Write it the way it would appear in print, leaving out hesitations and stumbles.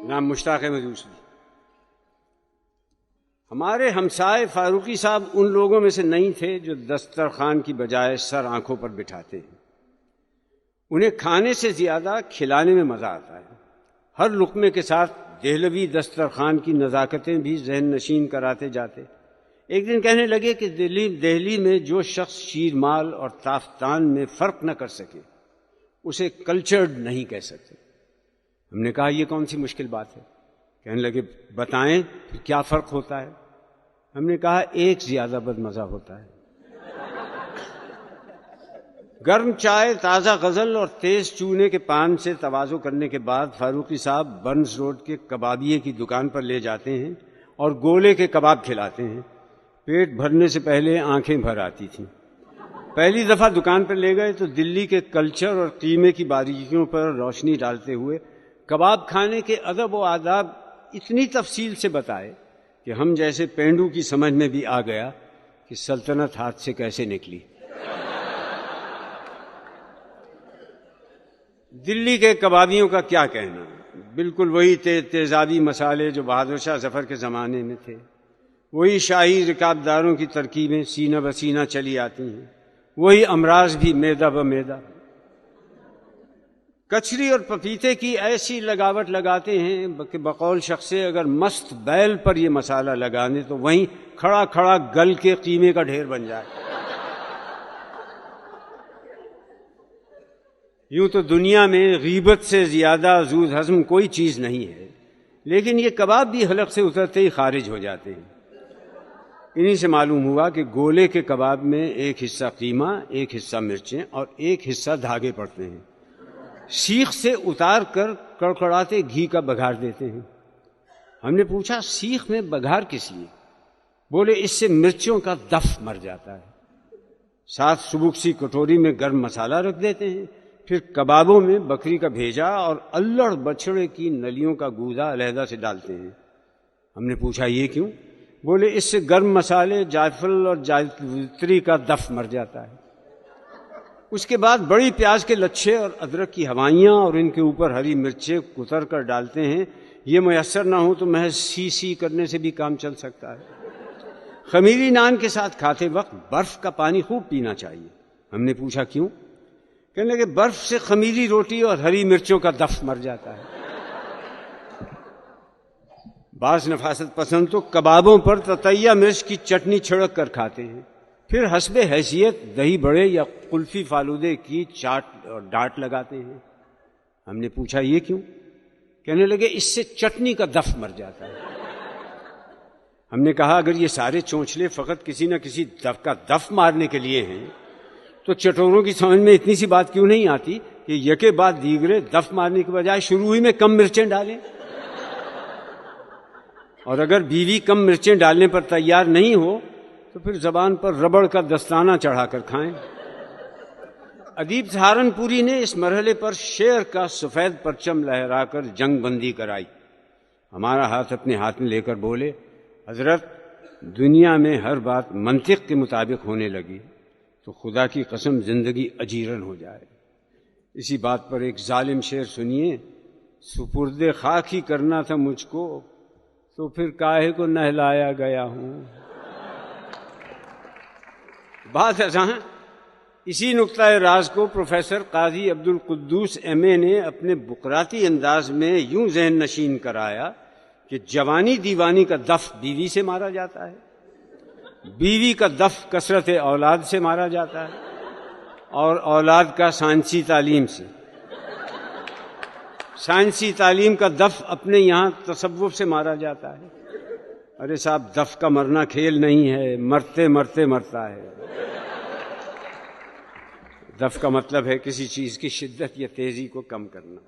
نام مشتاق احمد یوسفی۔ ہمارے ہمسائے فاروقی صاحب ان لوگوں میں سے نہیں تھے جو دسترخوان کی بجائے سر آنکھوں پر بٹھاتے ہیں۔ انہیں کھانے سے زیادہ کھلانے میں مزہ آتا ہے۔ ہر لقمے کے ساتھ دہلوی دسترخوان کی نزاکتیں بھی ذہن نشین کراتے جاتے۔ ایک دن کہنے لگے کہ دہلی میں جو شخص شیرمال اور تافتان میں فرق نہ کر سکے اسے کلچرڈ نہیں کہہ سکتے۔ ہم نے کہا یہ کون سی مشکل بات ہے؟ کہنے لگے بتائیں پھر کیا فرق ہوتا ہے؟ ہم نے کہا ایک زیادہ بدمزہ ہوتا ہے۔ گرم چائے، تازہ غزل اور تیز چونے کے پان سے تواضع کرنے کے بعد فاروقی صاحب برنز روڈ کے کبابیے کی دکان پر لے جاتے ہیں اور گولے کے کباب کھلاتے ہیں۔ پیٹ بھرنے سے پہلے آنکھیں بھر آتی تھیں۔ پہلی دفعہ دکان پر لے گئے تو دلی کے کلچر اور قیمے کی باریکیوں پر روشنی ڈالتے ہوئے کباب کھانے کے ادب و آداب اتنی تفصیل سے بتائے کہ ہم جیسے پینڈو کی سمجھ میں بھی آ گیا کہ سلطنت ہاتھ سے کیسے نکلی۔ دلی کے کبابیوں کا کیا کہنا، بالکل وہی تیزابی مسالے جو بہادر شاہ ظفر کے زمانے میں تھے، وہی شاہی رکابداروں کی ترکیبیں سینہ بسینہ چلی آتی ہیں، وہی امراض بھی میدہ بمیدہ۔ کچری اور پپیتے کی ایسی لگاوٹ لگاتے ہیں کہ بقول شخص سے اگر مست بیل پر یہ مسالہ لگانے تو وہیں کھڑا کھڑا گل کے قیمے کا ڈھیر بن جائے۔ یوں تو دنیا میں غیبت سے زیادہ زود ہضم کوئی چیز نہیں ہے، لیکن یہ کباب بھی حلق سے اترتے ہی خارج ہو جاتے ہیں۔ انہی سے معلوم ہوا کہ گولے کے کباب میں ایک حصہ قیمہ، ایک حصہ مرچیں اور ایک حصہ دھاگے پڑتے ہیں۔ سیخ سے اتار کر کڑکڑاتے گھی کا بگھار دیتے ہیں۔ ہم نے پوچھا سیخ میں بگھار کس لیے؟ بولے اس سے مرچوں کا دف مر جاتا ہے۔ ساتھ سبک سی کٹوری میں گرم مسالہ رکھ دیتے ہیں، پھر کبابوں میں بکری کا بھیجا اور الڑ بچھڑے کی نلیوں کا گودا علیحدہ سے ڈالتے ہیں۔ ہم نے پوچھا یہ کیوں؟ بولے اس سے گرم مسالے جائفل اور جائتری کا دف مر جاتا ہے۔ اس کے بعد بڑی پیاز کے لچھے اور ادرک کی ہوائیاں اور ان کے اوپر ہری مرچیں کتر کر ڈالتے ہیں۔ یہ میسر نہ ہو تو محض سی سی کرنے سے بھی کام چل سکتا ہے۔ خمیری نان کے ساتھ کھاتے وقت برف کا پانی خوب پینا چاہیے۔ ہم نے پوچھا کیوں؟ کہنے لگے برف سے خمیری روٹی اور ہری مرچوں کا دف مر جاتا ہے۔ بعض نفاست پسند تو کبابوں پر تتیہ مرچ کی چٹنی چھڑک کر کھاتے ہیں، پھر حسب حیثیت دہی بڑے یا قلفی فالودے کی چاٹ اور ڈاٹ لگاتے ہیں۔ ہم نے پوچھا یہ کیوں؟ کہنے لگے اس سے چٹنی کا دف مر جاتا ہے۔ ہم نے کہا اگر یہ سارے چونچلے فقط کسی نہ کسی دف کا دف مارنے کے لیے ہیں تو چٹوروں کی سمجھ میں اتنی سی بات کیوں نہیں آتی کہ یکے بعد دیگرے دف مارنے کے بجائے شروع ہی میں کم مرچیں ڈالیں؟ اور اگر بیوی کم مرچیں ڈالنے پر تیار نہیں ہو تو پھر زبان پر ربڑ کا دستانہ چڑھا کر کھائیں۔ ادیب سہارنپوری نے اس مرحلے پر شعر کا سفید پرچم لہرا کر جنگ بندی کرائی۔ ہمارا ہاتھ اپنے ہاتھ میں لے کر بولے حضرت دنیا میں ہر بات منطق کے مطابق ہونے لگی تو خدا کی قسم زندگی اجیرن ہو جائے۔ اسی بات پر ایک ظالم شعر سنیے، سپرد خاک ہی کرنا تھا مجھ کو تو پھر کاہے کو نہلایا گیا ہوں۔ بات ازاں اسی نقطۂ راز کو پروفیسر قاضی عبدالقدوس ایم.اے. نے اپنے بقراتی انداز میں یوں ذہن نشین کرایا کہ جوانی دیوانی کا دف بیوی سے مارا جاتا ہے، بیوی کا دف کثرت اولاد سے مارا جاتا ہے، اور اولاد کا سائنسی تعلیم سے، سائنسی تعلیم کا دف اپنے یہاں تصوف سے مارا جاتا ہے۔ ارے صاحب دف کا مرنا کھیل نہیں ہے، مرتے مرتے مرتا ہے۔ دف کا مطلب ہے کسی چیز کی شدت یا تیزی کو کم کرنا۔